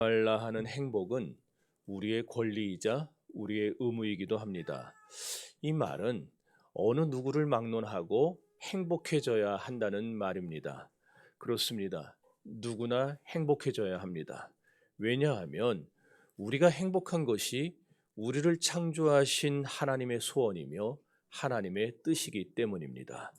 말라 하는 행복은 우리의 권리이자 우리의 의무이기도 합니다. 이 말은 어느 누구를 막론하고 행복해져야 한다는 말입니다. 그렇습니다. 누구나 행복해져야 합니다. 왜냐하면 우리가 행복한 것이 우리를 창조하신 하나님의 소원이며 하나님의 뜻이기 때문입니다.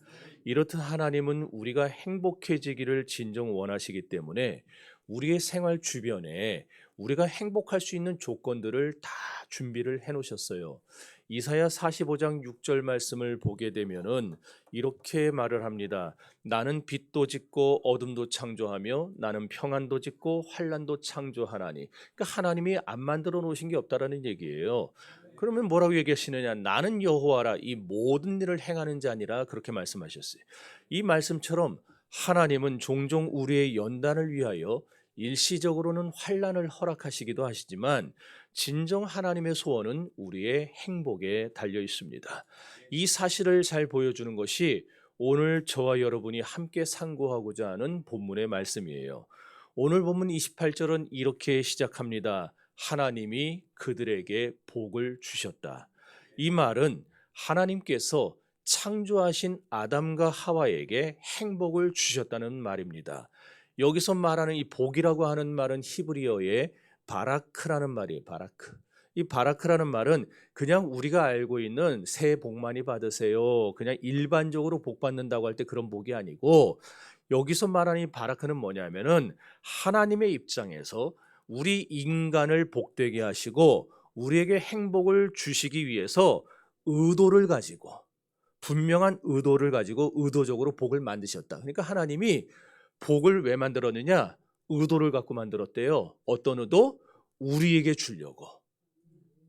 이렇듯 하나님은 우리가 행복해지기를 진정 원하시기 때문에 우리의 생활 주변에 우리가 행복할 수 있는 조건들을 다 준비를 해 놓으셨어요. 이사야 45장 6절 말씀을 보게 되면은 이렇게 말을 합니다. 나는 빛도 짓고 어둠도 창조하며 나는 평안도 짓고 환란도 창조하나니. 그러니까 하나님이 안 만들어 놓으신 게 없다라는 얘기예요. 그러면 뭐라고 얘기하시느냐? 나는 여호와라 이 모든 일을 행하는 자니라 그렇게 말씀하셨어요. 이 말씀처럼 하나님은 종종 우리의 연단을 위하여 일시적으로는 환란을 허락하시기도 하시지만 진정 하나님의 소원은 우리의 행복에 달려 있습니다. 이 사실을 잘 보여주는 것이 오늘 저와 여러분이 함께 상고하고자 하는 본문의 말씀이에요. 오늘 본문 28절은 이렇게 시작합니다. 하나님이 그들에게 복을 주셨다. 이 말은 하나님께서 창조하신 아담과 하와에게 행복을 주셨다는 말입니다. 여기서 말하는 이 복이라고 하는 말은 히브리어의 바라크라는 말이에요. 바라크. 이 바라크라는 말은 그냥 우리가 알고 있는 새해 복 많이 받으세요. 그냥 일반적으로 복 받는다고 할 때 그런 복이 아니고 여기서 말하는 이 바라크는 뭐냐면은 하나님의 입장에서 우리 인간을 복되게 하시고 우리에게 행복을 주시기 위해서 의도를 가지고 분명한 의도를 가지고 의도적으로 복을 만드셨다. 그러니까 하나님이 복을 왜 만들었느냐? 의도를 갖고 만들었대요. 어떤 의도? 우리에게 주려고.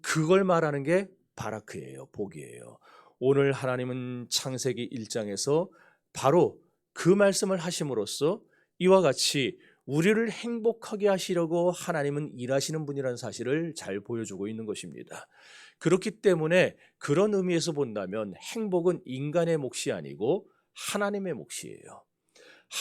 그걸 말하는 게 바라크예요. 복이에요. 오늘 하나님은 창세기 1장에서 바로 그 말씀을 하심으로써 이와 같이 우리를 행복하게 하시려고 하나님은 일하시는 분이라는 사실을 잘 보여주고 있는 것입니다. 그렇기 때문에 그런 의미에서 본다면 행복은 인간의 몫이 아니고 하나님의 몫이에요.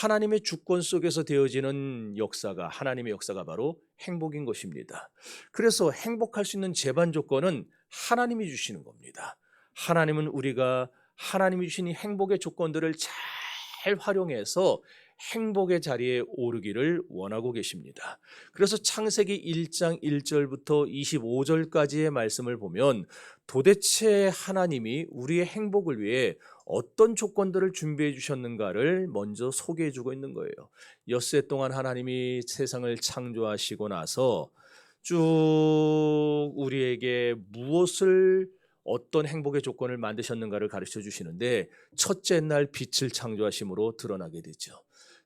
하나님의 주권 속에서 되어지는 역사가 하나님의 역사가 바로 행복인 것입니다. 그래서 행복할 수 있는 제반 조건은 하나님이 주시는 겁니다. 하나님은 우리가 하나님이 주신 이 행복의 조건들을 잘 활용해서 행복의 자리에 오르기를 원하고 계십니다. 그래서 창세기 1장 1절부터 25절까지의 말씀을 보면 도대체 하나님이 우리의 행복을 위해 어떤 조건들을 준비해 주셨는가를 먼저 소개해 주고 있는 거예요. 엿새 동안 하나님이 세상을 창조하시고 나서 쭉 우리에게 무엇을 어떤 행복의 조건을 만드셨는가를 가르쳐 주시는데 첫째 날 빛을 창조하심으로 드러나게 되죠.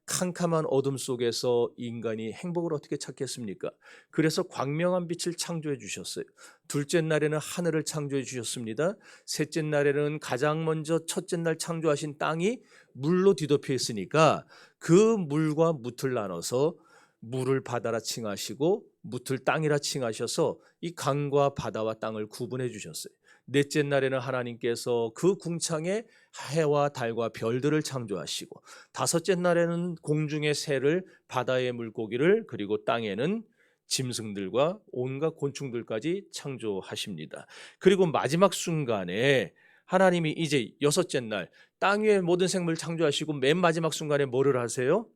캄캄한 어둠 속에서 인간이 행복을 어떻게 찾겠습니까? 그래서 광명한 빛을 창조해 주셨어요. 둘째 날에는 하늘을 창조해 주셨습니다. 셋째 날에는 가장 먼저 첫째 날 창조하신 땅이 물로 뒤덮여 있으니까 그 물과 뭇을 나눠서 물을 바다라 칭하시고 뭇을 땅이라 칭하셔서 이 강과 바다와 땅을 구분해 주셨어요. 넷째 날에는 하나님께서 그 궁창에 해와 달과 별들을 창조하시고 다섯째 날에는 공중의 새를 바다의 물고기를 그리고 땅에는 짐승들과 온갖 곤충들까지 창조하십니다. 그리고 마지막 순간에 하나님이 이제 여섯째 날 땅 위의 모든 생물을 창조하시고 맨 마지막 순간에 뭐를 하세요?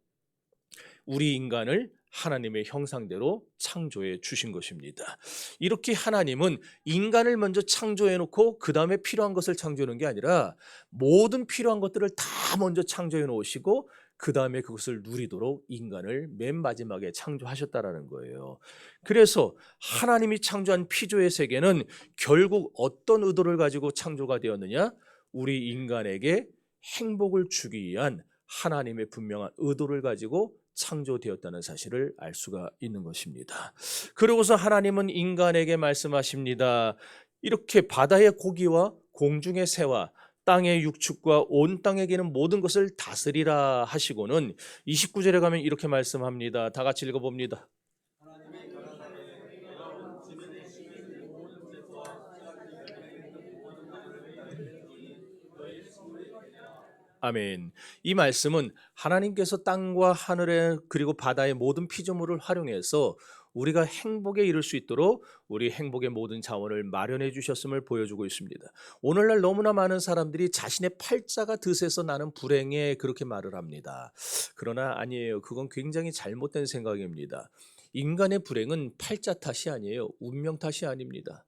우리 인간을 하나님의 형상대로 창조해 주신 것입니다. 이렇게 하나님은 인간을 먼저 창조해 놓고 그 다음에 필요한 것을 창조하는 게 아니라 모든 필요한 것들을 다 먼저 창조해 놓으시고 그 다음에 그것을 누리도록 인간을 맨 마지막에 창조하셨다라는 거예요. 그래서 하나님이 창조한 피조의 세계는 결국 어떤 의도를 가지고 창조가 되었느냐? 우리 인간에게 행복을 주기 위한 하나님의 분명한 의도를 가지고 창조되었다는 사실을 알 수가 있는 것입니다. 그러고서 하나님은 인간에게 말씀하십니다. 이렇게 바다의 고기와 공중의 새와 땅의 육축과 온 땅에 기는 모든 것을 다스리라 하시고는 29절에 가면 이렇게 말씀합니다. 다 같이 읽어봅니다. 아멘. 이 말씀은 하나님께서 땅과 하늘에 그리고 바다의 모든 피조물을 활용해서 우리가 행복에 이를 수 있도록 우리 행복의 모든 자원을 마련해 주셨음을 보여주고 있습니다. 오늘날 너무나 많은 사람들이 자신의 팔자가 드세서 나는 불행에 그렇게 말을 합니다. 그러나 아니에요. 그건 굉장히 잘못된 생각입니다. 인간의 불행은 팔자 탓이 아니에요. 운명 탓이 아닙니다.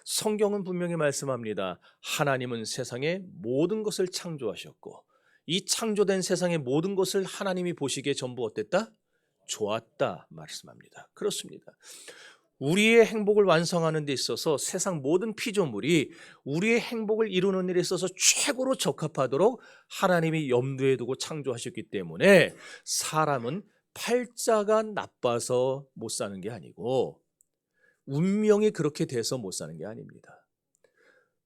성경은 분명히 말씀합니다. 하나님은 세상의 모든 것을 창조하셨고 이 창조된 세상의 모든 것을 하나님이 보시기에 전부 어땠다? 좋았다 말씀합니다. 그렇습니다. 우리의 행복을 완성하는 데 있어서 세상 모든 피조물이 우리의 행복을 이루는 일에 있어서 최고로 적합하도록 하나님이 염두에 두고 창조하셨기 때문에 사람은 팔자가 나빠서 못 사는 게 아니고 운명이 그렇게 돼서 못 사는 게 아닙니다.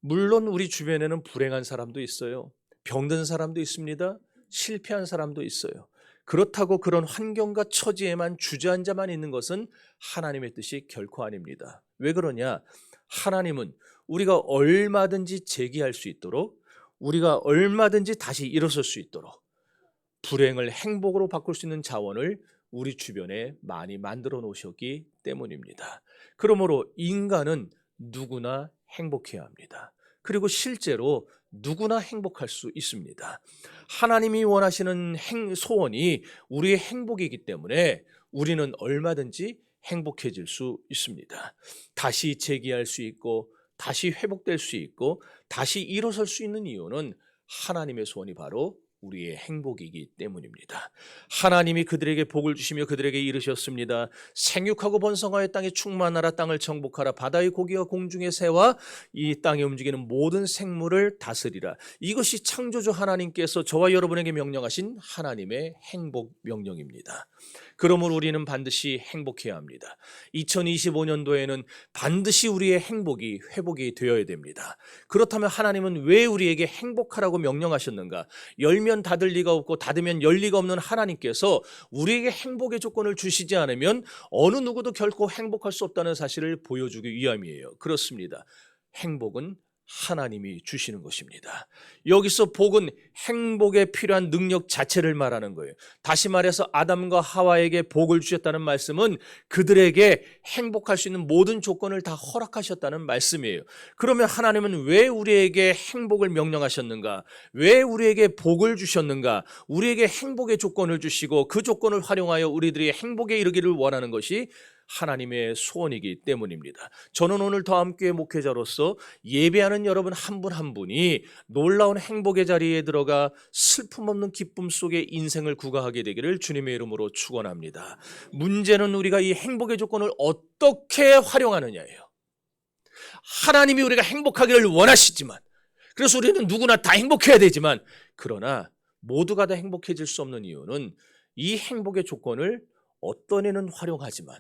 물론 우리 주변에는 불행한 사람도 있어요. 병든 사람도 있습니다. 실패한 사람도 있어요. 그렇다고 그런 환경과 처지에만 주저앉아만 있는 것은 하나님의 뜻이 결코 아닙니다. 왜 그러냐? 하나님은 우리가 얼마든지 재기할 수 있도록, 우리가 얼마든지 다시 일어설 수 있도록 불행을 행복으로 바꿀 수 있는 자원을 우리 주변에 많이 만들어 놓으셨기 때문입니다. 그러므로 인간은 누구나 행복해야 합니다. 그리고 실제로 누구나 행복할 수 있습니다. 하나님이 원하시는 소원이 우리의 행복이기 때문에 우리는 얼마든지 행복해질 수 있습니다. 다시 재기할 수 있고 다시 회복될 수 있고 다시 일어설 수 있는 이유는 하나님의 소원이 바로 우리의 행복이기 때문입니다. 하나님이 그들에게 복을 주시며 그들에게 이르셨습니다. 생육하고 번성하여 땅에 충만하라. 땅을 정복하라. 바다의 고기와 공중의 새와 이 땅에 움직이는 모든 생물을 다스리라. 이것이 창조주 하나님께서 저와 여러분에게 명령하신 하나님의 행복 명령입니다. 그러므로 우리는 반드시 행복해야 합니다. 2025년도에는 반드시 우리의 행복이 회복이 되어야 됩니다. 그렇다면 하나님은 왜 우리에게 행복하라고 명령하셨는가? 열면 닫을 리가 없고 닫으면 열 리가 없는 하나님께서 우리에게 행복의 조건을 주시지 않으면 어느 누구도 결코 행복할 수 없다는 사실을 보여주기 위함이에요. 그렇습니다. 행복은 하나님이 주시는 것입니다. 여기서 복은 행복에 필요한 능력 자체를 말하는 거예요. 다시 말해서 아담과 하와에게 복을 주셨다는 말씀은 그들에게 행복할 수 있는 모든 조건을 다 허락하셨다는 말씀이에요. 그러면 하나님은 왜 우리에게 행복을 명령하셨는가? 왜 우리에게 복을 주셨는가? 우리에게 행복의 조건을 주시고 그 조건을 활용하여 우리들이 행복에 이르기를 원하는 것이 하나님의 소원이기 때문입니다. 저는 오늘 더함교회 목회자로서 예배하는 여러분 한 분 한 분이 놀라운 행복의 자리에 들어가 슬픔 없는 기쁨 속에 인생을 구가하게 되기를 주님의 이름으로 축원합니다. 문제는 우리가 이 행복의 조건을 어떻게 활용하느냐예요. 하나님이 우리가 행복하기를 원하시지만, 그래서 우리는 누구나 다 행복해야 되지만, 그러나 모두가 다 행복해질 수 없는 이유는 이 행복의 조건을 어떤 애는 활용하지만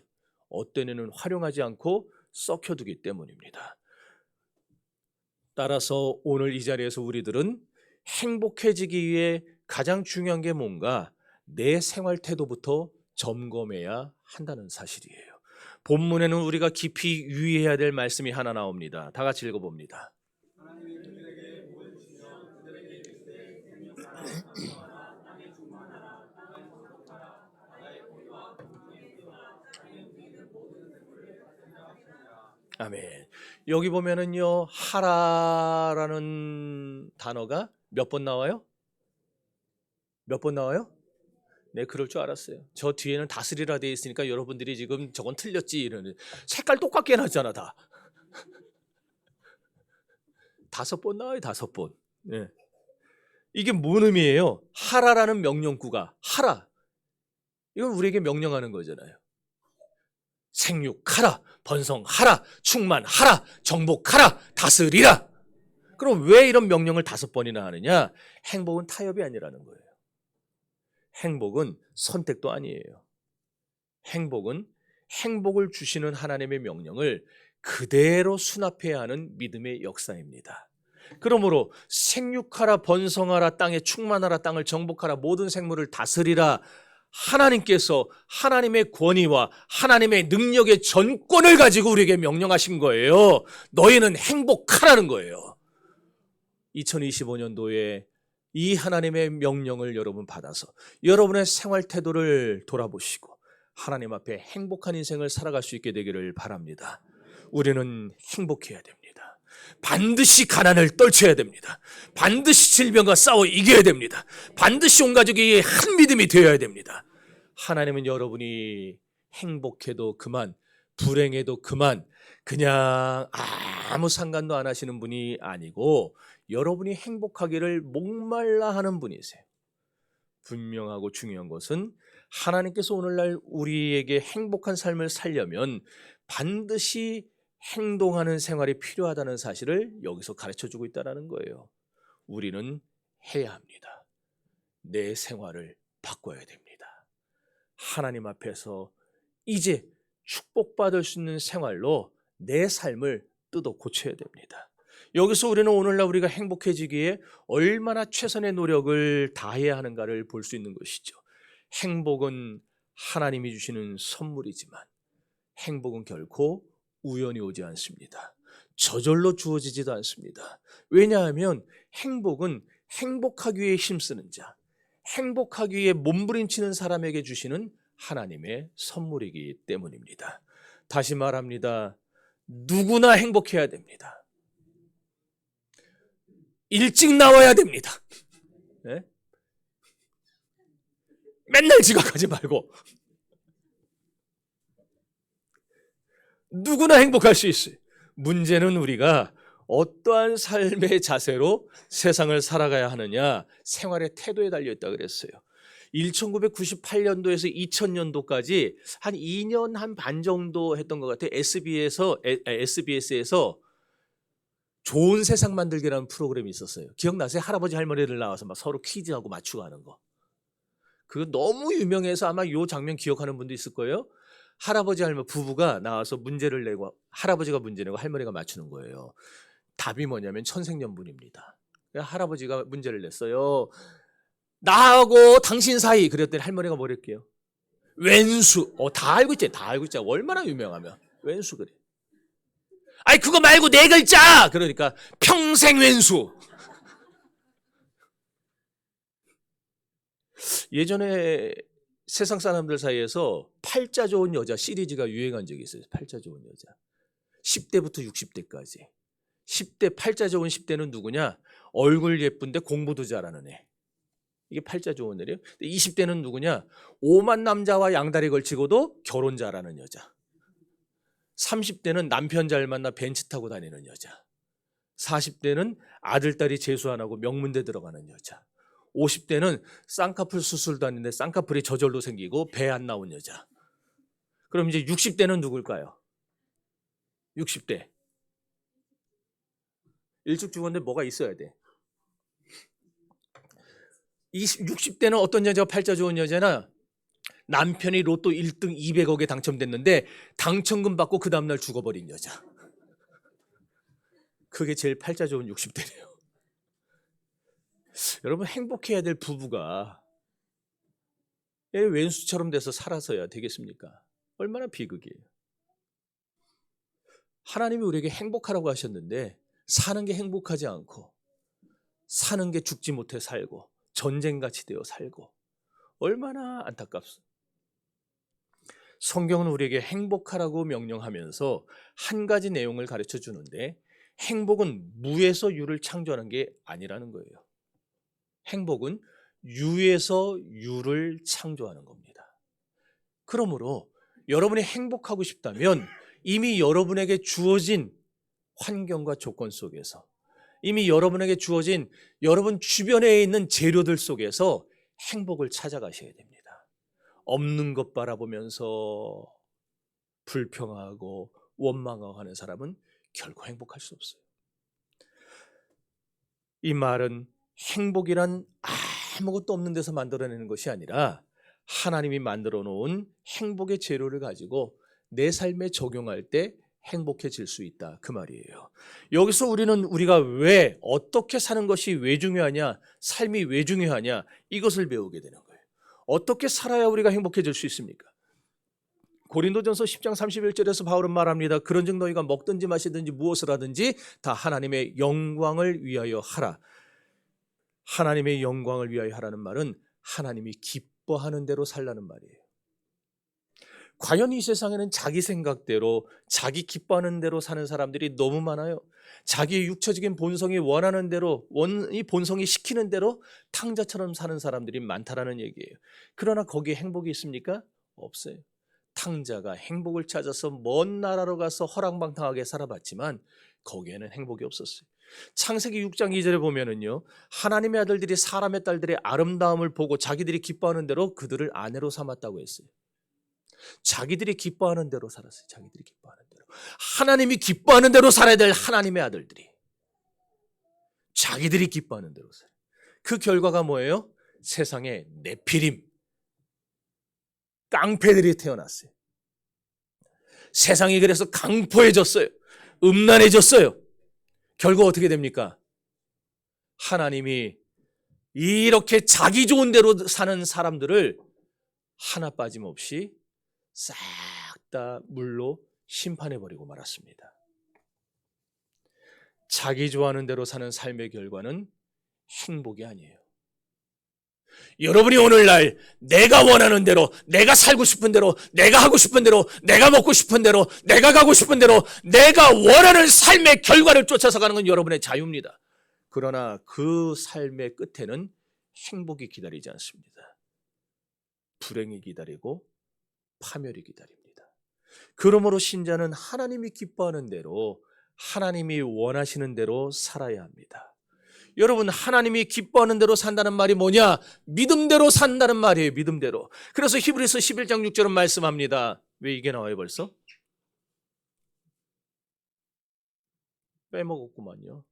어떤 애는 활용하지 않고 썩혀두기 때문입니다. 따라서 오늘 이 자리에서 우리들은 행복해지기 위해 가장 중요한 게 뭔가 내 생활 태도부터 점검해야 한다는 사실이에요. 본문에는 우리가 깊이 유의해야 될 말씀이 하나 나옵니다. 다 같이 읽어봅니다. 아멘. 여기 보면은요, 하라라는 단어가 몇 번 나와요? 몇 번 나와요? 네, 그럴 줄 알았어요. 저 뒤에는 다스리라 되어 있으니까 여러분들이 지금 저건 틀렸지 이러는, 색깔 똑같게 해놨잖아 다. 5번 나와요, 5번. 네. 이게 뭔 의미예요? 하라라는 명령구가 하라. 이건 우리에게 명령하는 거잖아요. 생육하라, 번성하라, 충만하라, 정복하라, 다스리라. 그럼 왜 이런 명령을 5번이나 하느냐? 행복은 타협이 아니라는 거예요. 행복은 선택도 아니에요. 행복은 행복을 주시는 하나님의 명령을 그대로 수납해야 하는 믿음의 역사입니다. 그러므로 생육하라, 번성하라, 땅에 충만하라, 땅을 정복하라, 모든 생물을 다스리라. 하나님께서 하나님의 권위와 하나님의 능력의 전권을 가지고 우리에게 명령하신 거예요. 너희는 행복하라는 거예요. 2025년도에 이 하나님의 명령을 여러분 받아서 여러분의 생활 태도를 돌아보시고 하나님 앞에 행복한 인생을 살아갈 수 있게 되기를 바랍니다. 우리는 행복해야 됩니다. 반드시 가난을 떨쳐야 됩니다. 반드시 질병과 싸워 이겨야 됩니다. 반드시 온 가족이 한 믿음이 되어야 됩니다. 하나님은 여러분이 행복해도 그만, 불행해도 그만, 그냥 아무 상관도 안 하시는 분이 아니고 여러분이 행복하기를 목말라 하는 분이세요. 분명하고 중요한 것은 하나님께서 오늘날 우리에게 행복한 삶을 살려면 반드시 행동하는 생활이 필요하다는 사실을 여기서 가르쳐주고 있다는 거예요. 우리는 해야 합니다. 내 생활을 바꿔야 됩니다. 하나님 앞에서 이제 축복받을 수 있는 생활로 내 삶을 뜯어 고쳐야 됩니다. 여기서 우리는 오늘날 우리가 행복해지기에 얼마나 최선의 노력을 다해야 하는가를 볼 수 있는 것이죠. 행복은 하나님이 주시는 선물이지만 행복은 결코 우연히 오지 않습니다. 저절로 주어지지도 않습니다. 왜냐하면 행복은 행복하기 위해 힘쓰는 자, 행복하기 위해 몸부림치는 사람에게 주시는 하나님의 선물이기 때문입니다. 다시 말합니다. 누구나 행복해야 됩니다. 일찍 나와야 됩니다. 네? 맨날 지각하지 말고 누구나 행복할 수 있어요. 문제는 우리가 어떠한 삶의 자세로 세상을 살아가야 하느냐, 생활의 태도에 달려있다 그랬어요. 1998년도에서 2000년도까지 한 2년 한 반 정도 했던 것 같아요. SBS에서 좋은 세상 만들기라는 프로그램이 있었어요. 기억나세요? 할아버지 할머니들 나와서 막 서로 퀴즈하고 맞추고 하는 거. 그거 너무 유명해서 아마 이 장면 기억하는 분도 있을 거예요. 할아버지 할머니 부부가 나와서 문제를 내고 할아버지가 문제 내고 할머니가 맞추는 거예요. 답이 뭐냐면 천생연분입니다. 할아버지가 문제를 냈어요. 나하고 당신 사이. 그랬더니 할머니가 뭐랬게요? 왼수. 다 알고 있지. 다 알고 있지. 얼마나 유명하면 왼수 그래. 아니 그거 말고 네 글자. 그러니까 평생 왼수. 예전에 세상 사람들 사이에서 팔자 좋은 여자 시리즈가 유행한 적이 있어요. 팔자 좋은 여자. 10대부터 60대까지. 10대 팔자 좋은 10대는 누구냐? 얼굴 예쁜데 공부도 잘하는 애. 이게 팔자 좋은 애래요. 20대는 누구냐? 오만 남자와 양다리 걸치고도 결혼 잘하는 여자. 30대는 남편 잘 만나 벤츠 타고 다니는 여자. 40대는 아들, 딸이 재수 안 하고 명문대 들어가는 여자. 50대는 쌍꺼풀 수술도 하는데 쌍꺼풀이 저절로 생기고 배 안 나온 여자. 그럼 이제 60대는 누굴까요? 60대. 일찍 죽었는데 뭐가 있어야 돼. 60대는 어떤 여자가 팔자 좋은 여자나 남편이 로또 1등 200억에 당첨됐는데 당첨금 받고 그 다음날 죽어버린 여자. 그게 제일 팔자 좋은 60대래요. 여러분 행복해야 될 부부가 왜 왼수처럼 돼서 살아서야 되겠습니까? 얼마나 비극이에요. 하나님이 우리에게 행복하라고 하셨는데 사는 게 행복하지 않고 사는 게 죽지 못해 살고 전쟁같이 되어 살고 얼마나 안타깝습니까? 성경은 우리에게 행복하라고 명령하면서 한 가지 내용을 가르쳐 주는데 행복은 무에서 유를 창조하는 게 아니라는 거예요. 행복은 유에서 유를 창조하는 겁니다. 그러므로 여러분이 행복하고 싶다면 이미 여러분에게 주어진 환경과 조건 속에서 이미 여러분에게 주어진 여러분 주변에 있는 재료들 속에서 행복을 찾아가셔야 됩니다. 없는 것 바라보면서 불평하고 원망하고 하는 사람은 결코 행복할 수 없어요. 이 말은 행복이란 아무것도 없는 데서 만들어내는 것이 아니라 하나님이 만들어 놓은 행복의 재료를 가지고 내 삶에 적용할 때 행복해질 수 있다 그 말이에요. 여기서 우리가 왜 어떻게 사는 것이 왜 중요하냐, 삶이 왜 중요하냐 이것을 배우게 되는 거예요. 어떻게 살아야 우리가 행복해질 수 있습니까? 고린도전서 10장 31절에서 바울은 말합니다. 그런즉 너희가 먹든지 마시든지 무엇을 하든지 다 하나님의 영광을 위하여 하라. 하나님의 영광을 위하여 하라는 말은 하나님이 기뻐하는 대로 살라는 말이에요. 과연 이 세상에는 자기 생각대로, 자기 기뻐하는 대로 사는 사람들이 너무 많아요. 자기의 육체적인 본성이 원하는 대로, 이 본성이 시키는 대로 탕자처럼 사는 사람들이 많다라는 얘기예요. 그러나 거기에 행복이 있습니까? 없어요. 탕자가 행복을 찾아서 먼 나라로 가서 허랑방탕하게 살아봤지만 거기에는 행복이 없었어요. 창세기 6장 2절에 보면은요, 하나님의 아들들이 사람의 딸들의 아름다움을 보고 자기들이 기뻐하는 대로 그들을 아내로 삼았다고 했어요. 자기들이 기뻐하는 대로 살았어요. 자기들이 기뻐하는 대로. 하나님이 기뻐하는 대로 살아야 될 하나님의 아들들이 자기들이 기뻐하는 대로 살아요. 그 결과가 뭐예요? 세상에 네피림, 깡패들이 태어났어요. 세상이 그래서 강포해졌어요. 음란해졌어요. 결국 어떻게 됩니까? 하나님이 이렇게 자기 좋은 대로 사는 사람들을 하나 빠짐없이 싹 다 물로 심판해버리고 말았습니다. 자기 좋아하는 대로 사는 삶의 결과는 행복이 아니에요. 여러분이 오늘날 내가 원하는 대로, 내가 살고 싶은 대로, 내가 하고 싶은 대로, 내가 먹고 싶은 대로, 내가 가고 싶은 대로, 내가 원하는 삶의 결과를 쫓아서 가는 건 여러분의 자유입니다. 그러나 그 삶의 끝에는 행복이 기다리지 않습니다. 불행이 기다리고 파멸이 기다립니다. 그러므로 신자는 하나님이 기뻐하는 대로, 하나님이 원하시는 대로 살아야 합니다. 여러분, 하나님이 기뻐하는 대로 산다는 말이 뭐냐? 믿음대로 산다는 말이에요. 믿음대로. 그래서 히브리서 11장 6절은 말씀합니다. 왜 이게 나와요 벌써? 빼먹었구만요.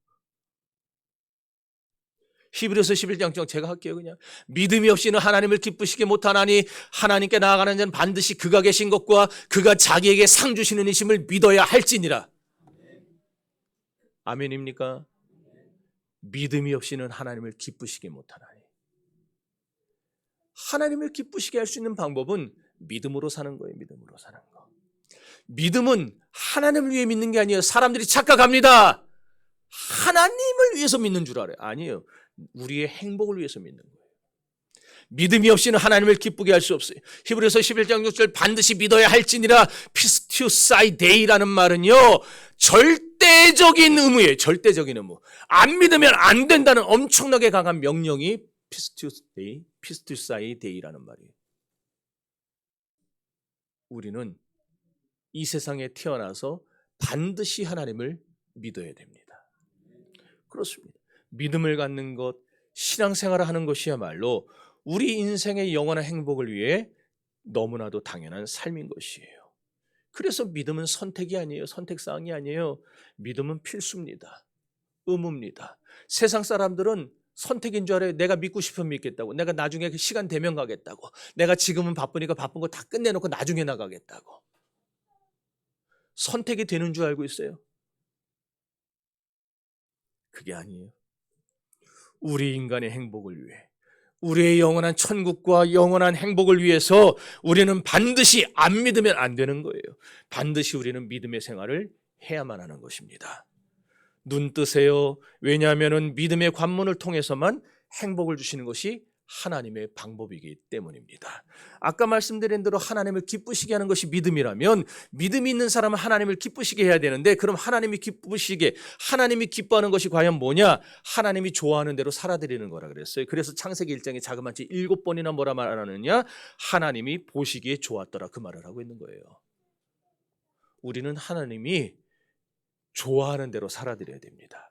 히브리서 11장 제가 할게요. 그냥 믿음이 없이는 하나님을 기쁘시게 못하나니 하나님께 나아가는 자는 반드시 그가 계신 것과 그가 자기에게 상 주시는 이심을 믿어야 할지니라. 아멘입니까? 믿음이 없이는 하나님을 기쁘시게 못하나니. 하나님을 기쁘시게 할 수 있는 방법은 믿음으로 사는 거예요. 믿음으로 사는 거. 믿음은 하나님을 위해 믿는 게 아니에요. 사람들이 착각합니다. 하나님을 위해서 믿는 줄 알아요. 아니에요. 우리의 행복을 위해서 믿는 거예요. 믿음이 없이는 하나님을 기쁘게 할 수 없어요. 히브리서 11장 6절 반드시 믿어야 할지니라. 피스티우사이 데이라는 말은요, 절대적인 의무예요. 절대적인 의무. 안 믿으면 안 된다는 엄청나게 강한 명령이 피스티우사이 데이라는 말이에요. 우리는 이 세상에 태어나서 반드시 하나님을 믿어야 됩니다. 그렇습니다. 믿음을 갖는 것, 신앙생활을 하는 것이야말로 우리 인생의 영원한 행복을 위해 너무나도 당연한 삶인 것이에요. 그래서 믿음은 선택이 아니에요. 선택사항이 아니에요. 믿음은 필수입니다. 의무입니다. 세상 사람들은 선택인 줄 알아요. 내가 믿고 싶으면 믿겠다고. 내가 나중에 시간 되면 가겠다고. 내가 지금은 바쁘니까 바쁜 거 다 끝내놓고 나중에 나가겠다고. 선택이 되는 줄 알고 있어요. 그게 아니에요. 우리 인간의 행복을 위해, 우리의 영원한 천국과 영원한 행복을 위해서 우리는 반드시 안 믿으면 안 되는 거예요. 반드시 우리는 믿음의 생활을 해야만 하는 것입니다. 눈 뜨세요. 왜냐하면 믿음의 관문을 통해서만 행복을 주시는 것이 하나님의 방법이기 때문입니다. 아까 말씀드린 대로 하나님을 기쁘시게 하는 것이 믿음이라면 믿음이 있는 사람은 하나님을 기쁘시게 해야 되는데, 그럼 하나님이 기쁘시게, 하나님이 기뻐하는 것이 과연 뭐냐? 하나님이 좋아하는 대로 살아드리는 거라 그랬어요. 그래서 창세기 1장에 자그마치 7번이나 뭐라 말하느냐? 하나님이 보시기에 좋았더라, 그 말을 하고 있는 거예요. 우리는 하나님이 좋아하는 대로 살아드려야 됩니다.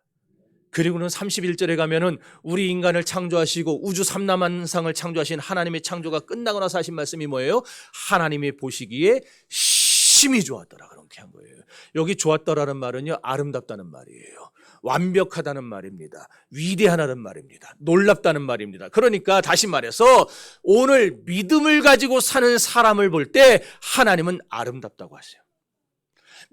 그리고는 31절에 가면은 우리 인간을 창조하시고 우주 삼라만상을 창조하신 하나님의 창조가 끝나고 나서 하신 말씀이 뭐예요? 하나님이 보시기에 심히 좋았더라, 그렇게 한 거예요. 여기 좋았더라는 말은요, 아름답다는 말이에요. 완벽하다는 말입니다. 위대하다는 말입니다. 놀랍다는 말입니다. 그러니까 다시 말해서 오늘 믿음을 가지고 사는 사람을 볼 때 하나님은 아름답다고 하세요.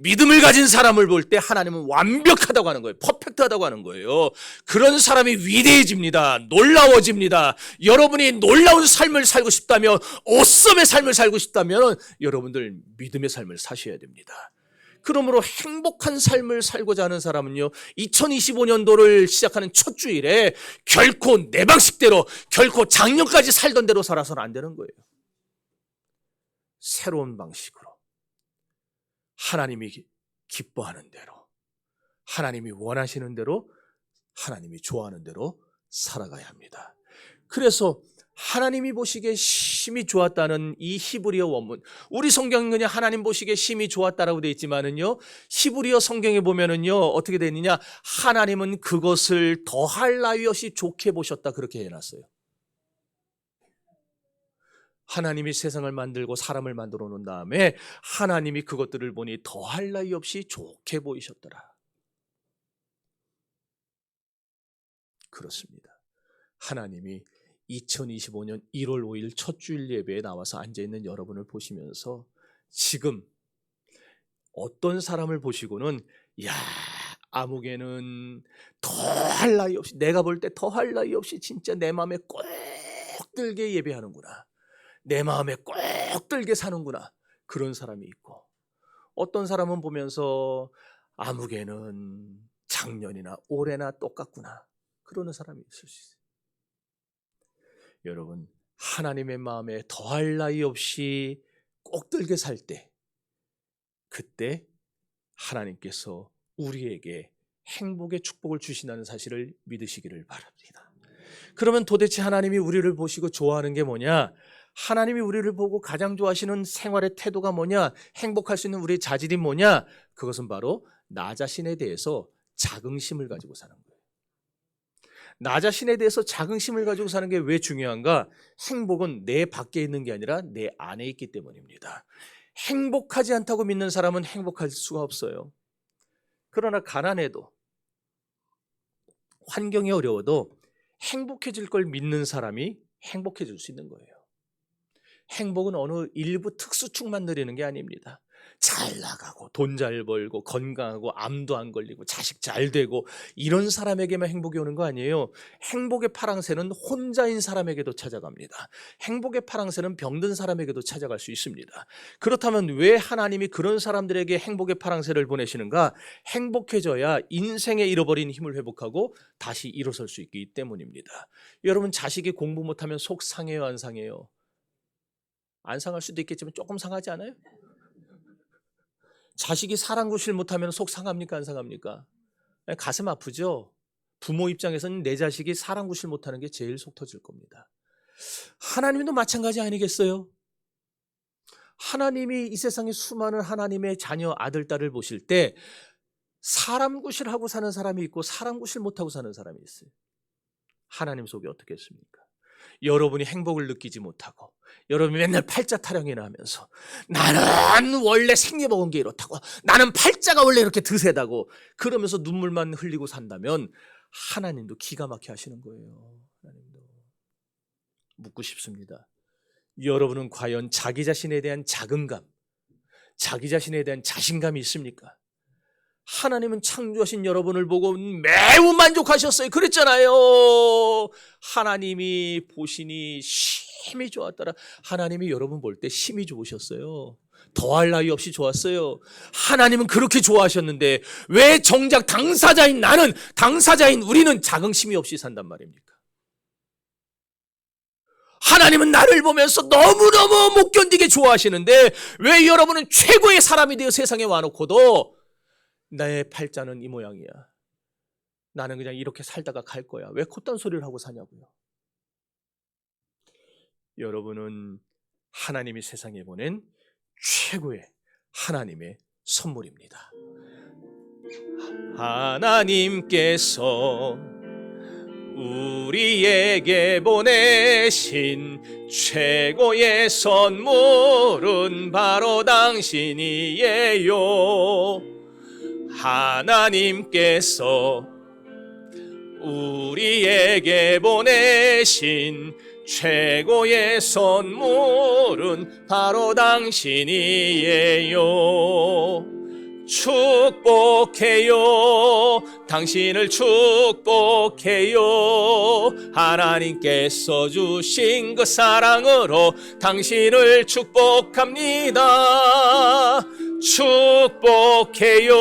믿음을 가진 사람을 볼 때 하나님은 완벽하다고 하는 거예요. 퍼펙트하다고 하는 거예요. 그런 사람이 위대해집니다. 놀라워집니다. 여러분이 놀라운 삶을 살고 싶다면, 오썸의 삶을 살고 싶다면 여러분들 믿음의 삶을 사셔야 됩니다. 그러므로 행복한 삶을 살고자 하는 사람은요, 2025년도를 시작하는 첫 주일에 결코 내 방식대로, 결코 작년까지 살던 대로 살아서는 안 되는 거예요. 새로운 방식으로 하나님이 기뻐하는 대로, 하나님이 원하시는 대로, 하나님이 좋아하는 대로 살아가야 합니다. 그래서 하나님이 보시기에 심히 좋았다는 이 히브리어 원문, 우리 성경은 그냥 하나님 보시기에 심히 좋았다라고 되어 있지만은요, 히브리어 성경에 보면은요 어떻게 되어 있느냐, 하나님은 그것을 더할 나위 없이 좋게 보셨다, 그렇게 해놨어요. 하나님이 세상을 만들고 사람을 만들어 놓은 다음에 하나님이 그것들을 보니 더할 나위 없이 좋게 보이셨더라. 그렇습니다. 하나님이 2025년 1월 5일 첫 주일 예배에 나와서 앉아있는 여러분을 보시면서 지금 어떤 사람을 보시고는, 야, 아무개는 더할 나위 없이, 내가 볼 때 더할 나위 없이 진짜 내 마음에 꼭 들게 예배하는구나, 내 마음에 꼭 들게 사는구나, 그런 사람이 있고, 어떤 사람은 보면서 아무개는 작년이나 올해나 똑같구나, 그러는 사람이 있을 수 있어요. 여러분, 하나님의 마음에 더할 나위 없이 꼭 들게 살 때, 그때 하나님께서 우리에게 행복의 축복을 주신다는 사실을 믿으시기를 바랍니다. 그러면 도대체 하나님이 우리를 보시고 좋아하는 게 뭐냐? 하나님이 우리를 보고 가장 좋아하시는 생활의 태도가 뭐냐? 행복할 수 있는 우리의 자질이 뭐냐? 그것은 바로 나 자신에 대해서 자긍심을 가지고 사는 거예요. 나 자신에 대해서 자긍심을 가지고 사는 게 왜 중요한가? 행복은 내 밖에 있는 게 아니라 내 안에 있기 때문입니다. 행복하지 않다고 믿는 사람은 행복할 수가 없어요. 그러나 가난해도, 환경이 어려워도 행복해질 걸 믿는 사람이 행복해질 수 있는 거예요. 행복은 어느 일부 특수충만 누리는 게 아닙니다. 잘 나가고 돈 잘 벌고 건강하고 암도 안 걸리고 자식 잘 되고 이런 사람에게만 행복이 오는 거 아니에요. 행복의 파랑새는 혼자인 사람에게도 찾아갑니다. 행복의 파랑새는 병든 사람에게도 찾아갈 수 있습니다. 그렇다면 왜 하나님이 그런 사람들에게 행복의 파랑새를 보내시는가? 행복해져야 인생에 잃어버린 힘을 회복하고 다시 일어설 수 있기 때문입니다. 여러분, 자식이 공부 못하면 속 상해요, 안 상해요? 안 상할 수도 있겠지만 조금 상하지 않아요? 자식이 사랑구실 못하면 속 상합니까, 안 상합니까? 가슴 아프죠? 부모 입장에서는 내 자식이 사랑구실 못하는 게 제일 속 터질 겁니다. 하나님도 마찬가지 아니겠어요? 하나님이 이 세상에 수많은 하나님의 자녀 아들, 딸을 보실 때 사람구실하고 사는 사람이 있고 사람구실 못하고 사는 사람이 있어요. 하나님 속에 어떻겠습니까? 여러분이 행복을 느끼지 못하고 여러분이 맨날 팔자 타령이나 하면서 나는 원래 생애 먹은 게 이렇다고, 나는 팔자가 원래 이렇게 드세다고 그러면서 눈물만 흘리고 산다면 하나님도 기가 막혀 하시는 거예요. 하나님도. 묻고 싶습니다. 여러분은 과연 자기 자신에 대한 자긍감, 자기 자신에 대한 자신감이 있습니까? 하나님은 창조하신 여러분을 보고 매우 만족하셨어요. 그랬잖아요. 하나님이 보시니 심히 좋았더라. 하나님이 여러분 볼 때 심히 좋으셨어요. 더할 나위 없이 좋았어요. 하나님은 그렇게 좋아하셨는데 왜 정작 당사자인 나는, 당사자인 우리는 자긍심이 없이 산단 말입니까? 하나님은 나를 보면서 너무너무 못 견디게 좋아하시는데 왜 여러분은 최고의 사람이 되어 세상에 와놓고도 내 팔자는 이 모양이야, 나는 그냥 이렇게 살다가 갈 거야, 왜 콧단 소리를 하고 사냐고요. 여러분은 하나님이 세상에 보낸 최고의 하나님의 선물입니다. 하나님께서 우리에게 보내신 최고의 선물은 바로 당신이에요. 하나님께서 우리에게 보내신 최고의 선물은 바로 당신이에요. 축복해요. 당신을 축복해요. 하나님께서 주신 그 사랑으로 당신을 축복합니다. 축복해요.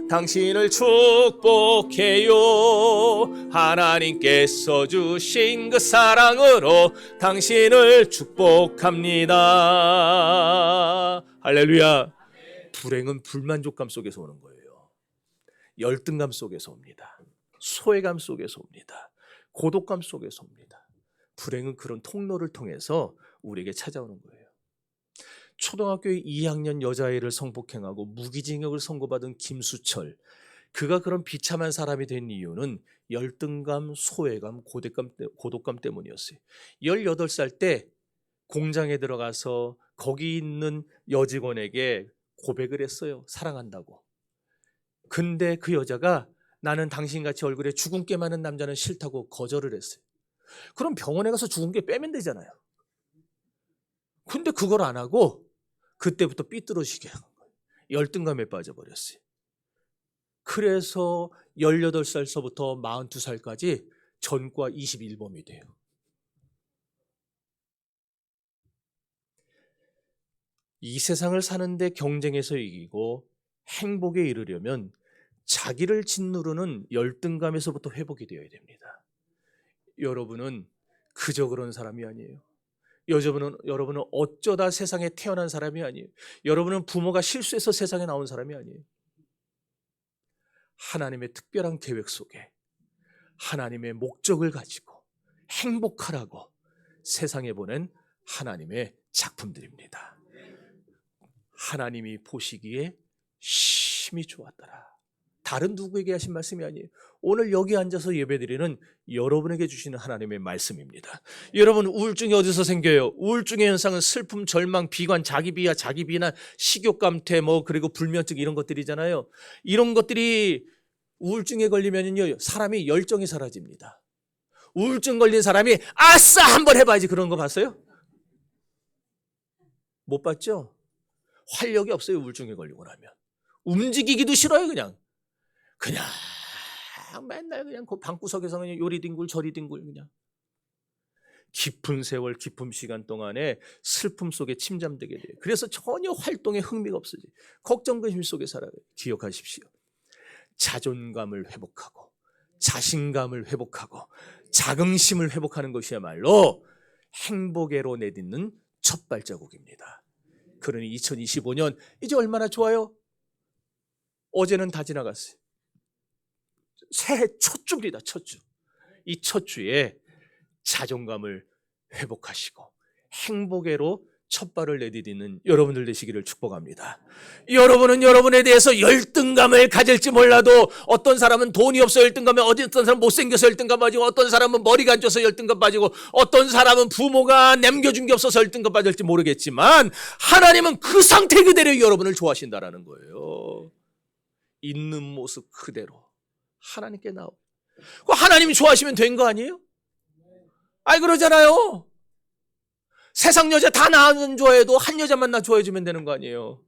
당신을 축복해요. 하나님께서 주신 그 사랑으로 당신을 축복합니다. 할렐루야. 불행은 불만족감 속에서 오는 거예요. 열등감 속에서 옵니다. 소외감 속에서 옵니다. 고독감 속에서 옵니다. 불행은 그런 통로를 통해서 우리에게 찾아오는 거예요. 초등학교 2학년 여자아이를 성폭행하고 무기징역을 선고받은 김수철, 그가 그런 비참한 사람이 된 이유는 열등감, 소외감, 고독감 때문이었어요. 18살 때 공장에 들어가서 거기 있는 여직원에게 고백을 했어요. 사랑한다고. 근데 그 여자가 나는 당신같이 얼굴에 주근깨 많은 남자는 싫다고 거절을 했어요. 그럼 병원에 가서 주근깨 빼면 되잖아요. 근데 그걸 안 하고 그때부터 삐뚤어지게 한 거예요. 열등감에 빠져버렸어요. 그래서 18살서부터 42살까지 전과 21범이 돼요. 이 세상을 사는데 경쟁에서 이기고 행복에 이르려면 자기를 짓누르는 열등감에서부터 회복이 되어야 됩니다. 여러분은 그저 그런 사람이 아니에요. 여러분은 어쩌다 세상에 태어난 사람이 아니에요. 여러분은 부모가 실수해서 세상에 나온 사람이 아니에요. 하나님의 특별한 계획 속에 하나님의 목적을 가지고 행복하라고 세상에 보낸 하나님의 작품들입니다. 하나님이 보시기에 심히 좋았더라. 다른 누구에게 하신 말씀이 아니에요. 오늘 여기 앉아서 예배드리는 여러분에게 주시는 하나님의 말씀입니다. 여러분, 우울증이 어디서 생겨요? 우울증의 현상은 슬픔, 절망, 비관, 자기비하, 자기비난, 식욕감퇴, 그리고 불면증 이런 것들이잖아요. 이런 것들이 우울증에 걸리면요, 사람이 열정이 사라집니다. 우울증 걸린 사람이 아싸 한번 해봐야지 그런 거 봤어요? 못 봤죠? 활력이 없어요. 우울증에 걸리고 나면 움직이기도 싫어요. 그냥 맨날 그냥 그 방구석에서 그냥 요리 뒹굴 저리 뒹굴 그냥 깊은 세월 깊은 시간 동안에 슬픔 속에 침잠되게 돼요. 그래서 전혀 활동에 흥미가 없어져요. 걱정 근심 속에 살아요. 기억하십시오. 자존감을 회복하고 자신감을 회복하고 자긍심을 회복하는 것이야말로 행복에로 내딛는 첫 발자국입니다. 그러니 2025년 이제 얼마나 좋아요? 어제는 다 지나갔어요. 새해 첫 주입니다. 첫 주. 이 첫 주에 자존감을 회복하시고 행복에로 첫 발을 내디디는 여러분들 되시기를 축복합니다. 여러분은 여러분에 대해서 열등감을 가질지 몰라도 어떤 사람은 돈이 없어 열등감에, 어떤 사람은 못생겨서 열등감 빠지고, 어떤 사람은 머리가 안 좋아서 열등감 빠지고, 어떤 사람은 부모가 남겨준 게 없어서 열등감 빠질지 모르겠지만 하나님은 그 상태 그대로 여러분을 좋아하신다라는 거예요. 있는 모습 그대로 하나님께 나오고, 하나님이 좋아하시면 된 거 아니에요? 아이 그러잖아요. 세상 여자 다 나 안 좋아해도 한 여자만 나 좋아해주면 되는 거 아니에요?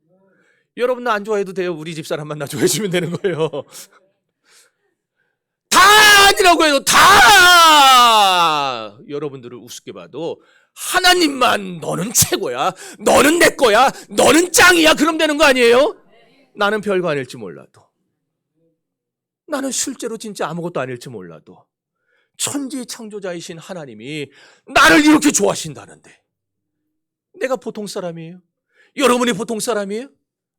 여러분 나 안 좋아해도 돼요. 우리 집사람만 나 좋아해주면 되는 거예요. 다 아니라고 해도 다 여러분들을 우습게 봐도 하나님만 너는 최고야, 너는 내 거야, 너는 짱이야, 그럼 되는 거 아니에요? 나는 별거 아닐지 몰라도, 나는 실제로 진짜 아무것도 아닐지 몰라도 천지의 창조자이신 하나님이 나를 이렇게 좋아하신다는데 내가 보통 사람이에요? 여러분이 보통 사람이에요?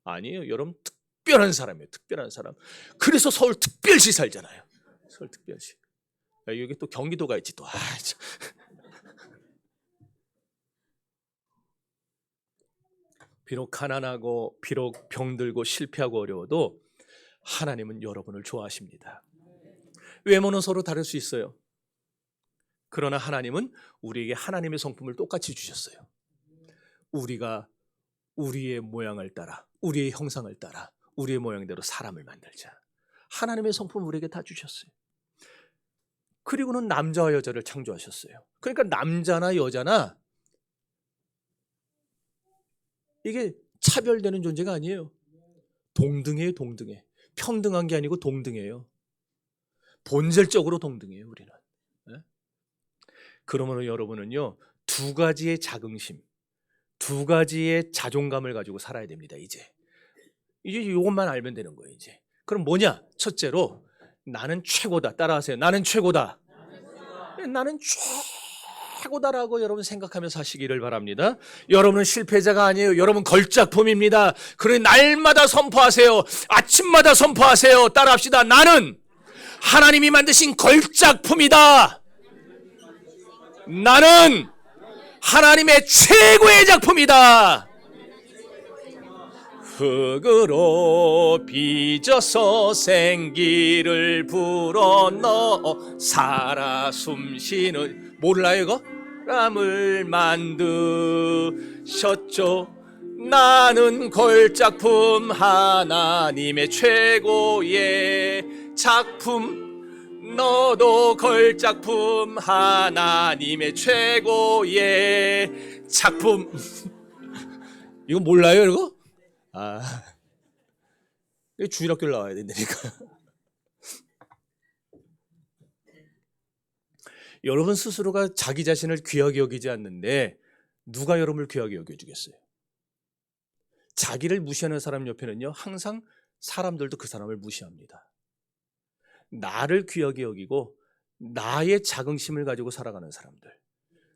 아니에요. 여러분 특별한 사람이에요. 특별한 사람. 그래서 서울 특별시 살잖아요. 서울 특별시. 여기 또 경기도가 있지 또. 비록 가난하고 비록 병들고 실패하고 어려워도 하나님은 여러분을 좋아하십니다. 외모는 서로 다를 수 있어요. 그러나 하나님은 우리에게 하나님의 성품을 똑같이 주셨어요. 우리가 우리의 모양을 따라, 우리의 형상을 따라 우리의 모양대로 사람을 만들자. 하나님의 성품을 우리에게 다 주셨어요. 그리고는 남자와 여자를 창조하셨어요. 그러니까 남자나 여자나 이게 차별되는 존재가 아니에요. 동등해요. 동등해. 평등한 게 아니고 동등해요. 본질적으로 동등해요. 우리는. 그러므로 여러분은요, 두 가지의 자긍심, 두 가지의 자존감을 가지고 살아야 됩니다. 이제 이제 이것만 알면 되는 거예요. 이제. 그럼 뭐냐? 첫째로 나는 최고다. 따라하세요. 나는 최고다. 나는 최고다라고 여러분 생각하면서 하시기를 바랍니다. 여러분은 실패자가 아니에요. 여러분 걸작품입니다. 그러니 날마다 선포하세요. 아침마다 선포하세요. 따라합시다. 나는 하나님이 만드신 걸작품이다. 나는 하나님의 최고의 작품이다. 흙으로 빚어서 생기를 불어넣어 살아 숨쉬는 몰라요 이거? 사람을 만드셨죠. 나는 걸작품 하나님의 최고의 작품. 너도 걸작품 하나님의 최고의 작품. 이거 몰라요 이거? 주일학교를 나와야 된다니까. 여러분 스스로가 자기 자신을 귀하게 여기지 않는데 누가 여러분을 귀하게 여겨주겠어요? 자기를 무시하는 사람 옆에는요 항상 사람들도 그 사람을 무시합니다. 나를 귀하게 여기고 나의 자긍심을 가지고 살아가는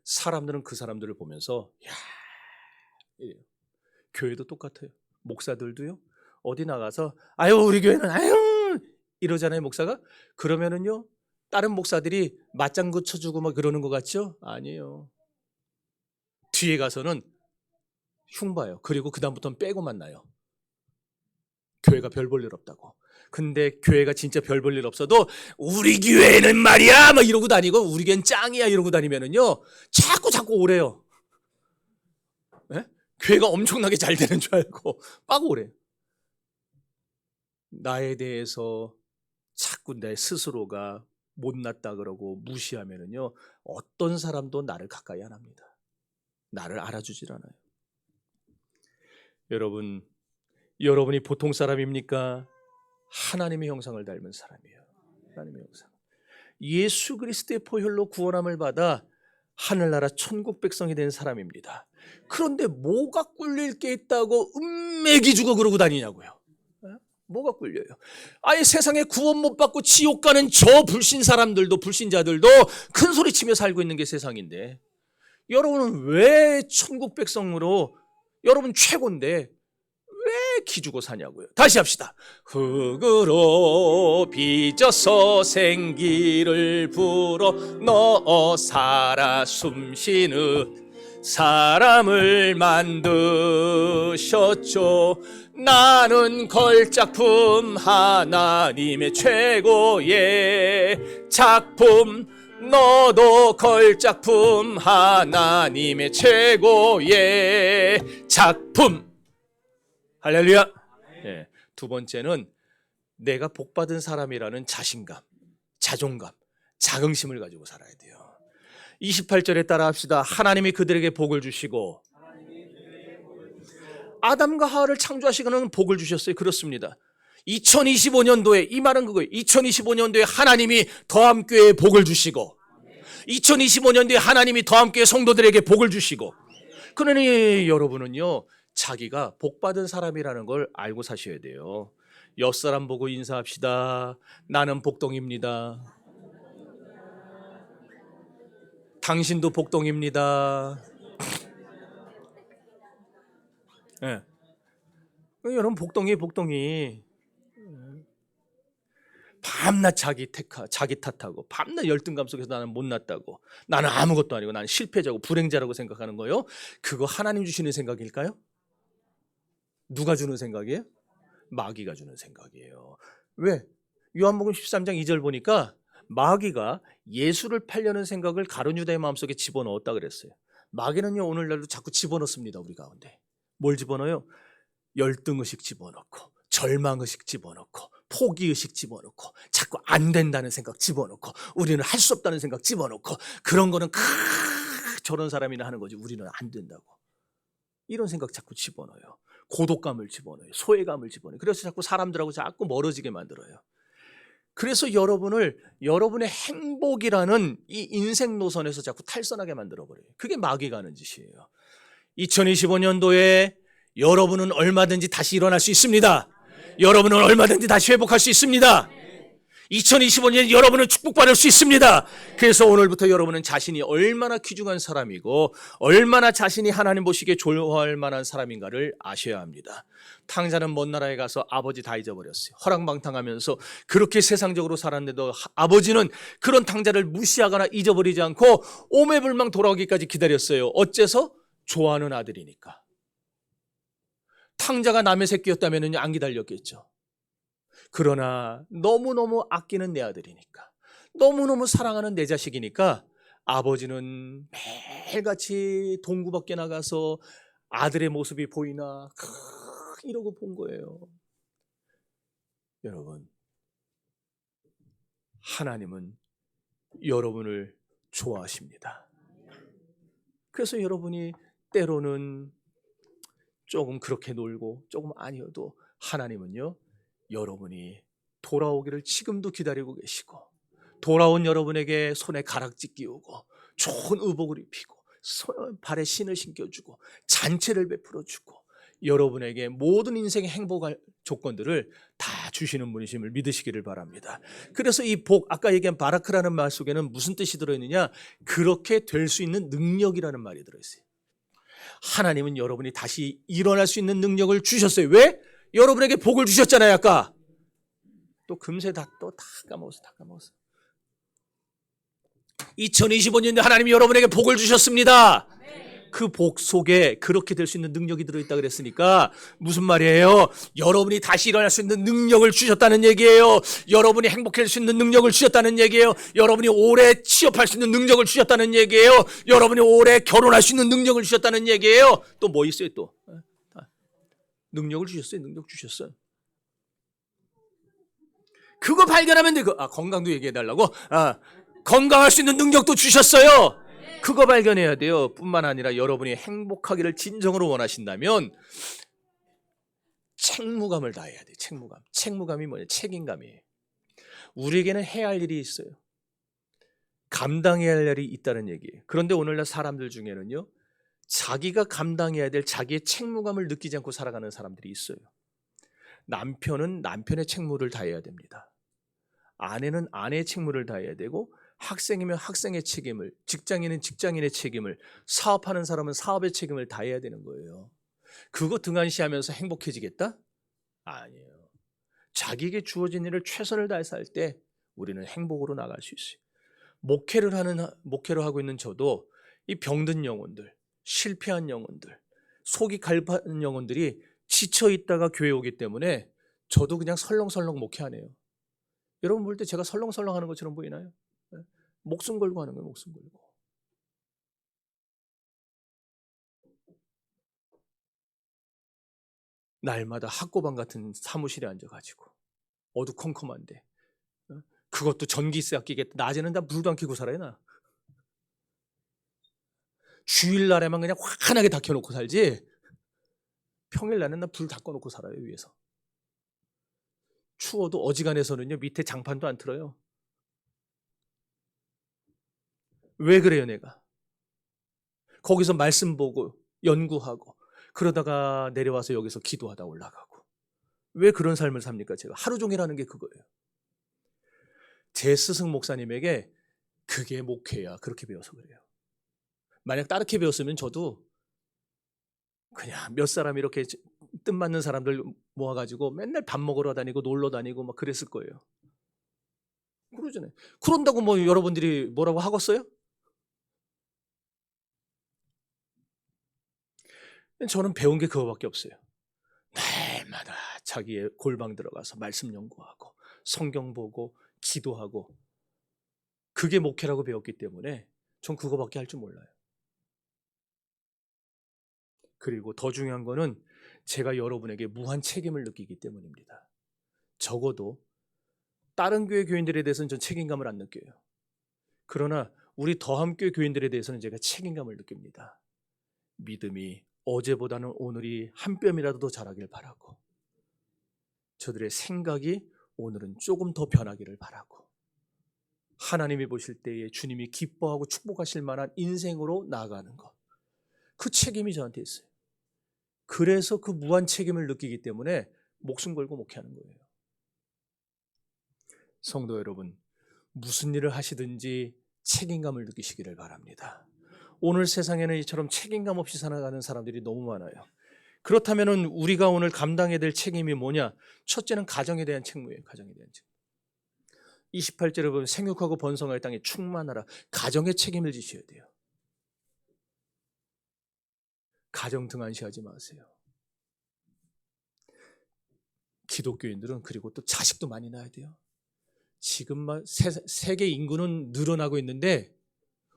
사람들은 그 사람들을 보면서 야, 이래요. 교회도 똑같아요. 목사들도요. 어디 나가서 아유 우리 교회는 아유 이러잖아요 목사가. 그러면은요 다른 목사들이 맞장구 쳐주고 막 그러는 것 같죠? 아니에요. 뒤에 가서는 흉봐요. 그리고 그 다음부터는 빼고 만나요. 교회가 별 볼 일 없다고. 근데 교회가 진짜 별 볼 일 없어도 우리 교회는 말이야 막 이러고 다니고 우리 교회는 짱이야 이러고 다니면은요 자꾸 오래요. 네? 교회가 엄청나게 잘 되는 줄 알고 막 오래. 나에 대해서 자꾸 내 스스로가 못났다 그러고 무시하면은요 어떤 사람도 나를 가까이 안 합니다. 나를 알아주질 않아요. 여러분이 보통 사람입니까? 하나님의 형상을 닮은 사람이에요. 하나님의 형상. 예수 그리스도의 보혈로 구원함을 받아 하늘나라 천국 백성이 된 사람입니다. 그런데 뭐가 꿀릴 게 있다고 음맥이 주고 그러고 다니냐고요. 뭐가 꿀려요? 아예 세상에 구원 못 받고 지옥 가는 저 불신자들도 큰 소리 치며 살고 있는 게 세상인데 여러분은 왜 천국 백성으로 여러분 최고인데 왜 기주고 사냐고요. 다시 합시다. 흙으로 빚어서 생기를 불어넣어 살아 숨쉬는 사람을 만드셨죠. 나는 걸작품 하나님의 최고의 작품. 너도 걸작품 하나님의 최고의 작품. 할렐루야. 네. 두 번째는 내가 복받은 사람이라는 자신감, 자존감, 자긍심을 가지고 살아야 돼요. 28절에 따라합시다. 하나님이 그들에게 복을 주시고 아담과 하와를 창조하시고는 복을 주셨어요. 그렇습니다. 2025년도에 이 말은 그거예요. 2025년도에 하나님이 더함교회에 복을 주시고 2025년도에 하나님이 더함교회 성도들에게 복을 주시고 그러니 여러분은요 자기가 복받은 사람이라는 걸 알고 사셔야 돼요. 옆 사람 보고 인사합시다. 나는 복동입니다. 당신도 복동입니다. 네. 여러분 복동이 밤낮 자기 탓하고 밤낮 열등감 속에서 나는 못났다고 나는 아무것도 아니고 나는 실패자고 불행자라고 생각하는 거요. 그거 하나님 주시는 생각일까요? 누가 주는 생각이에요? 마귀가 주는 생각이에요. 왜? 요한복음 13장 2절 보니까 마귀가 예수를 팔려는 생각을 가룟 유다의 마음속에 집어넣었다 그랬어요. 마귀는요 오늘날도 자꾸 집어넣습니다. 우리 가운데. 뭘 집어넣어요? 열등의식 집어넣고 절망의식 집어넣고 포기의식 집어넣고 자꾸 안 된다는 생각 집어넣고 우리는 할 수 없다는 생각 집어넣고 그런 거는 저런 사람이나 하는 거지 우리는 안 된다고 이런 생각 자꾸 집어넣어요. 고독감을 집어넣어요. 소외감을 집어넣어요. 그래서 자꾸 사람들하고 자꾸 멀어지게 만들어요. 그래서 여러분의 행복이라는 이 인생 노선에서 자꾸 탈선하게 만들어버려요. 그게 마귀가 하는 짓이에요. 2025년도에 여러분은 얼마든지 다시 일어날 수 있습니다. 여러분은 얼마든지 다시 회복할 수 있습니다. 2025년 여러분은 축복받을 수 있습니다. 그래서 오늘부터 여러분은 자신이 얼마나 귀중한 사람이고 얼마나 자신이 하나님 보시기에 좋아할 만한 사람인가를 아셔야 합니다. 탕자는 먼 나라에 가서 아버지 다 잊어버렸어요. 허랑방탕하면서 그렇게 세상적으로 살았는데도 아버지는 그런 탕자를 무시하거나 잊어버리지 않고 오매불망 돌아오기까지 기다렸어요. 어째서? 좋아하는 아들이니까. 탕자가 남의 새끼였다면 안 기다렸겠죠. 그러나 너무너무 아끼는 내 아들이니까, 너무너무 사랑하는 내 자식이니까 아버지는 매일같이 동구 밖에 나가서 아들의 모습이 보이나 이러고 본 거예요. 여러분, 하나님은 여러분을 좋아하십니다. 그래서 여러분이 때로는 조금 그렇게 놀고 조금 아니어도 하나님은요, 여러분이 돌아오기를 지금도 기다리고 계시고, 돌아온 여러분에게 손에 가락지 끼우고 좋은 의복을 입히고 발에 신을 신겨주고 잔치를 베풀어주고 여러분에게 모든 인생의 행복할 조건들을 다 주시는 분이심을 믿으시기를 바랍니다. 그래서 이 복, 아까 얘기한 바라크라는 말 속에는 무슨 뜻이 들어있느냐? 그렇게 될 수 있는 능력이라는 말이 들어있어요. 하나님은 여러분이 다시 일어날 수 있는 능력을 주셨어요. 왜? 여러분에게 복을 주셨잖아요. 아까 또 금세 다 까먹었어. 2025년에 하나님이 여러분에게 복을 주셨습니다. 그 복 속에 그렇게 될 수 있는 능력이 들어있다 그랬으니까 무슨 말이에요? 여러분이 다시 일어날 수 있는 능력을 주셨다는 얘기예요. 여러분이 행복할 수 있는 능력을 주셨다는 얘기예요. 여러분이 오래 취업할 수 있는 능력을 주셨다는 얘기예요. 여러분이 오래 결혼할 수 있는 능력을 주셨다는 얘기예요. 또 뭐 있어요 또? 능력을 주셨어요. 능력 주셨어요. 그거 발견하면 돼. 건강도 얘기해달라고? 건강할 수 있는 능력도 주셨어요. 그거 발견해야 돼요. 뿐만 아니라 여러분이 행복하기를 진정으로 원하신다면 책무감을 다해야 돼요. 책무감. 책무감이 뭐냐? 책임감이에요. 우리에게는 해야 할 일이 있어요. 감당해야 할 일이 있다는 얘기예요. 그런데 오늘날 사람들 중에는요, 자기가 감당해야 될 자기의 책무감을 느끼지 않고 살아가는 사람들이 있어요. 남편은 남편의 책무를 다해야 됩니다. 아내는 아내의 책무를 다해야 되고, 학생이면 학생의 책임을, 직장인은 직장인의 책임을, 사업하는 사람은 사업의 책임을 다해야 되는 거예요. 그거 등한시하면서 행복해지겠다? 아니에요. 자기에게 주어진 일을 최선을 다해서 할 때 우리는 행복으로 나갈 수 있어요. 목회를 하고 있는 저도 이 병든 영혼들, 실패한 영혼들, 속이 갈파한 영혼들이 지쳐 있다가 교회 오기 때문에 저도 그냥 설렁설렁 목회하네요. 여러분 볼 때 제가 설렁설렁 하는 것처럼 보이나요? 목숨 걸고 하는 거예요. 목숨 걸고. 날마다 학고방 같은 사무실에 앉아가지고 어두컴컴한데, 그것도 전기세 아끼겠다. 낮에는 다 불도 안 켜고 살아요. 나 주일날에만 그냥 환하게 다 켜놓고 살지, 평일날은 나 불 다 꺼놓고 살아요. 위에서 추워도 어지간해서는요 밑에 장판도 안 틀어요. 왜 그래요? 내가 거기서 말씀 보고 연구하고 그러다가 내려와서 여기서 기도하다 올라가고. 왜 그런 삶을 삽니까? 제가 하루 종일 하는 게 그거예요. 제 스승 목사님에게 그게 목회야 그렇게 배워서 그래요. 만약 다르게 배웠으면 저도 그냥 몇 사람 이렇게 뜻맞는 사람들 모아가지고 맨날 밥 먹으러 다니고 놀러 다니고 막 그랬을 거예요. 그러잖아요. 그런다고 뭐 여러분들이 뭐라고 하겠어요? 저는 배운 게 그거밖에 없어요. 날마다 자기의 골방 들어가서 말씀 연구하고 성경 보고 기도하고, 그게 목회라고 배웠기 때문에 전 그거밖에 할 줄 몰라요. 그리고 더 중요한 거는 제가 여러분에게 무한 책임을 느끼기 때문입니다. 적어도 다른 교회 교인들에 대해서는 전 책임감을 안 느껴요. 그러나 우리 더함교회 교인들에 대해서는 제가 책임감을 느낍니다. 믿음이 어제보다는 오늘이 한 뼘이라도 더 자라길 바라고, 저들의 생각이 오늘은 조금 더 변하기를 바라고, 하나님이 보실 때에 주님이 기뻐하고 축복하실 만한 인생으로 나아가는 것, 그 책임이 저한테 있어요. 그래서 그 무한 책임을 느끼기 때문에 목숨 걸고 목회하는 거예요. 성도 여러분, 무슨 일을 하시든지 책임감을 느끼시기를 바랍니다. 오늘 세상에는 이처럼 책임감 없이 살아가는 사람들이 너무 많아요. 그렇다면 우리가 오늘 감당해야 될 책임이 뭐냐? 첫째는 가정에 대한 책무예요. 가정에 대한 책무. 28절에 보면 생육하고 번성할 땅에 충만하라. 가정의 책임을 지셔야 돼요. 가정 등한시하지 마세요. 기독교인들은 그리고 또 자식도 많이 낳아야 돼요. 지금 세계 인구는 늘어나고 있는데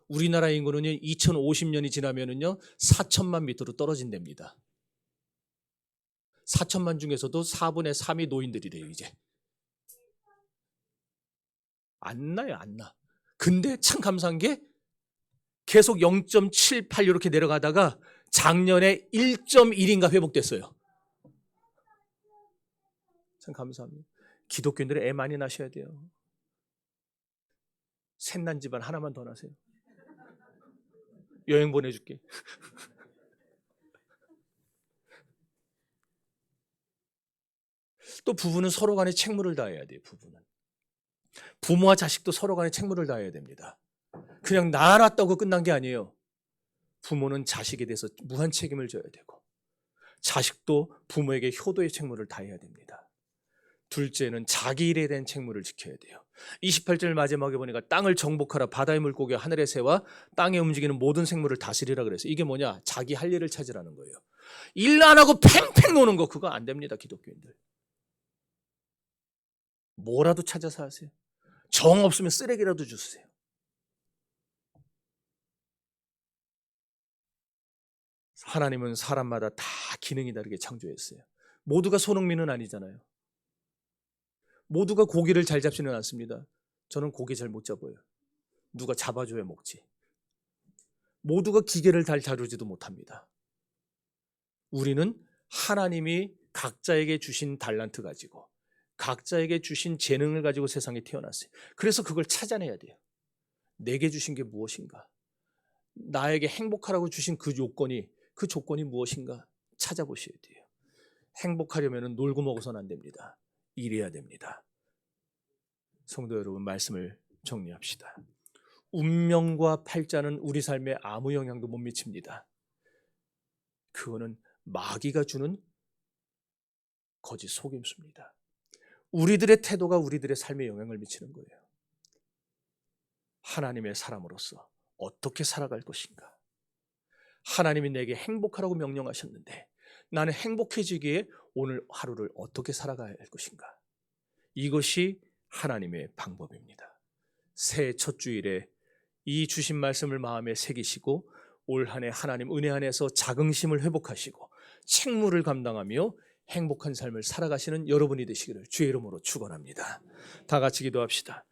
우리나라 인구는요 2050년이 지나면은요 4천만 밑으로 떨어진답니다. 4천만 중에서도 4분의 3이 노인들이래요. 이제 안 나요, 안 나. 근데 참 감사한 게 계속 0.78 이렇게 내려가다가 작년에 1.1인가 회복됐어요. 참 감사합니다. 기독교인들은 애 많이 낳으셔야 돼요. 셋난 집안 하나만 더 낳으세요. 여행 보내줄게. 또 부부는 서로 간에 책무를 다해야 돼요. 부모와 자식도 서로 간에 책무를 다해야 됩니다. 그냥 낳았다고 끝난 게 아니에요. 부모는 자식에 대해서 무한 책임을 져야 되고 자식도 부모에게 효도의 책무를 다해야 됩니다. 둘째는 자기 일에 대한 책무를 지켜야 돼요. 28절 마지막에 보니까 땅을 정복하라. 바다의 물고기와 하늘의 새와 땅에 움직이는 모든 생물을 다스리라 그랬어요. 이게 뭐냐? 자기 할 일을 찾으라는 거예요. 일 안 하고 팽팽 노는 거 그거 안 됩니다. 기독교인들. 뭐라도 찾아서 하세요. 정 없으면 쓰레기라도 주세요. 하나님은 사람마다 다 기능이 다르게 창조했어요. 모두가 손흥민은 아니잖아요. 모두가 고기를 잘 잡지는 않습니다. 저는 고기 잘 못 잡아요. 누가 잡아줘야 먹지. 모두가 기계를 잘 다루지도 못합니다. 우리는 하나님이 각자에게 주신 달란트 가지고 각자에게 주신 재능을 가지고 세상에 태어났어요. 그래서 그걸 찾아내야 돼요. 내게 주신 게 무엇인가? 나에게 행복하라고 주신 그 조건이 무엇인가? 찾아보셔야 돼요. 행복하려면 놀고 먹어서는 안 됩니다. 일해야 됩니다. 성도 여러분, 말씀을 정리합시다. 운명과 팔자는 우리 삶에 아무 영향도 못 미칩니다. 그거는 마귀가 주는 거짓 속임수입니다. 우리들의 태도가 우리들의 삶에 영향을 미치는 거예요. 하나님의 사람으로서 어떻게 살아갈 것인가? 하나님이 내게 행복하라고 명령하셨는데 나는 행복해지기에 오늘 하루를 어떻게 살아가야 할 것인가? 이것이 하나님의 방법입니다. 새해 첫 주일에 이 주신 말씀을 마음에 새기시고 올 한 해 하나님 은혜 안에서 자긍심을 회복하시고 책무를 감당하며 행복한 삶을 살아가시는 여러분이 되시기를 주의 이름으로 축원합니다. 다 같이 기도합시다.